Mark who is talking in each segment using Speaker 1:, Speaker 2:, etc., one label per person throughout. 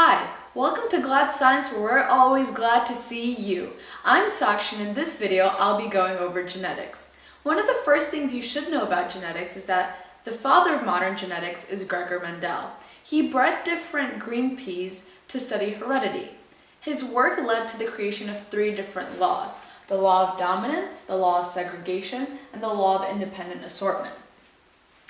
Speaker 1: Hi, welcome to Glad Science, where we're always glad to see you. I'm Sakshi, and in this video I'll be going over genetics. One of the first things you should know about genetics is that the father of modern genetics is Gregor Mendel. He bred different green peas to study heredity. His work led to the creation of three different laws: the law of dominance, the law of segregation, and the law of independent assortment.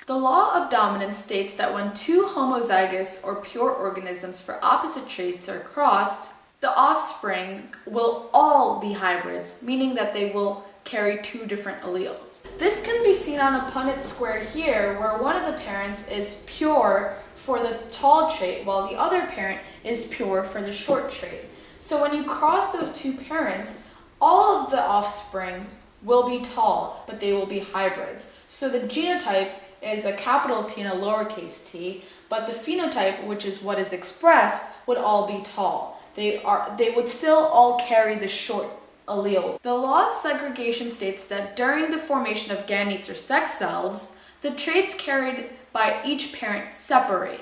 Speaker 1: The law of dominance states that when two homozygous or pure organisms for opposite traits are crossed, the offspring will all be hybrids, meaning that they will carry two different alleles. This can be seen on a Punnett square here, where one of the parents is pure for the tall trait, while the other parent is pure for the short trait. So when you cross those two parents, all of the offspring will be tall, but they will be hybrids. So the genotype is a capital T and a lowercase t, but the phenotype, which is what is expressed, would all be tall. They would still all carry the short allele. The law of segregation states that during the formation of gametes or sex cells, the traits carried by each parent separate.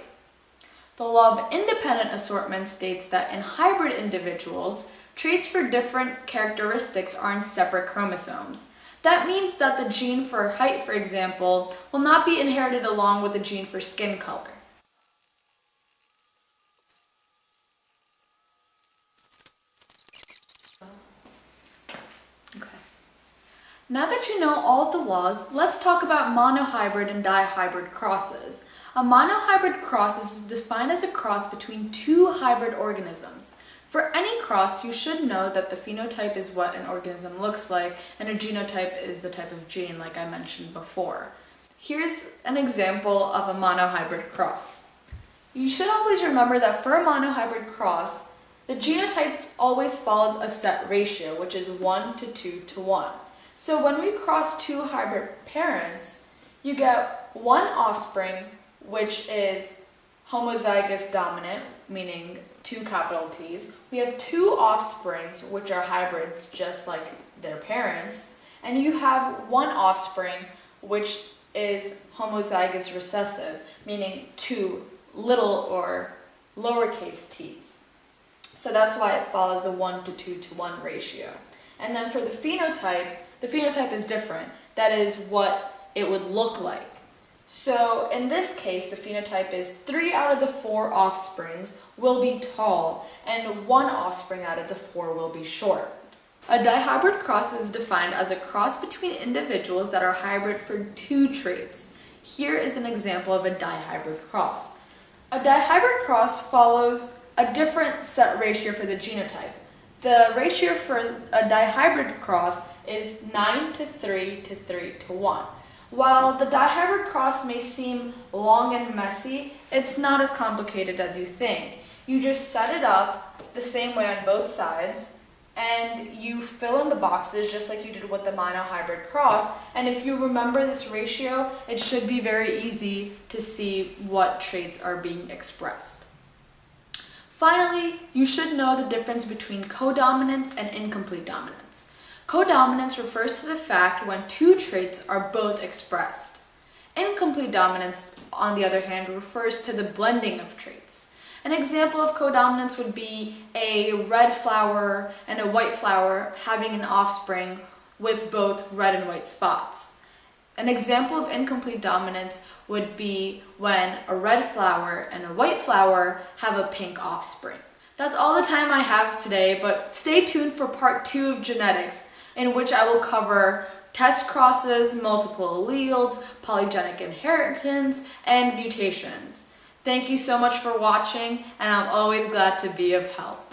Speaker 1: The law of independent assortment states that in hybrid individuals, traits for different characteristics are in separate chromosomes. That means that the gene for height, for example, will not be inherited along with the gene for skin color. Okay. Now that you know all of the laws, let's talk about monohybrid and dihybrid crosses. A monohybrid cross is defined as a cross between two hybrid organisms. For any cross, you should know that the phenotype is what an organism looks like, and a genotype is the type of gene, like I mentioned before. Here's an example of a monohybrid cross. You should always remember that for a monohybrid cross, the genotype always follows a set ratio, which is 1 to 2 to 1. So when we cross two hybrid parents, you get one offspring, which is homozygous dominant, meaning two capital T's. We have two offsprings, which are hybrids just like their parents, and you have one offspring, which is homozygous recessive, meaning two little or lowercase t's. So that's why it follows the 1 to 2 to 1 ratio. And then for the phenotype is different. That is what it would look like. So in this case, the phenotype is 3 out of the 4 offsprings will be tall, and 1 offspring out of the 4 will be short. A dihybrid cross is defined as a cross between individuals that are hybrid for two traits. Here is an example of a dihybrid cross. A dihybrid cross follows a different set ratio for the genotype. The ratio for a dihybrid cross is 9 to 3 to 3 to 1. While the dihybrid cross may seem long and messy, it's not as complicated as you think. You just set it up the same way on both sides, and you fill in the boxes just like you did with the monohybrid cross. And if you remember this ratio, it should be very easy to see what traits are being expressed. Finally, you should know the difference between codominance and incomplete dominance. Codominance refers to the fact when two traits are both expressed. Incomplete dominance, on the other hand, refers to the blending of traits. An example of codominance would be a red flower and a white flower having an offspring with both red and white spots. An example of incomplete dominance would be when a red flower and a white flower have a pink offspring. That's all the time I have today, but stay tuned for part 2 of genetics, in which I will cover test crosses, multiple alleles, polygenic inheritance, and mutations. Thank you so much for watching, and I'm always glad to be of help.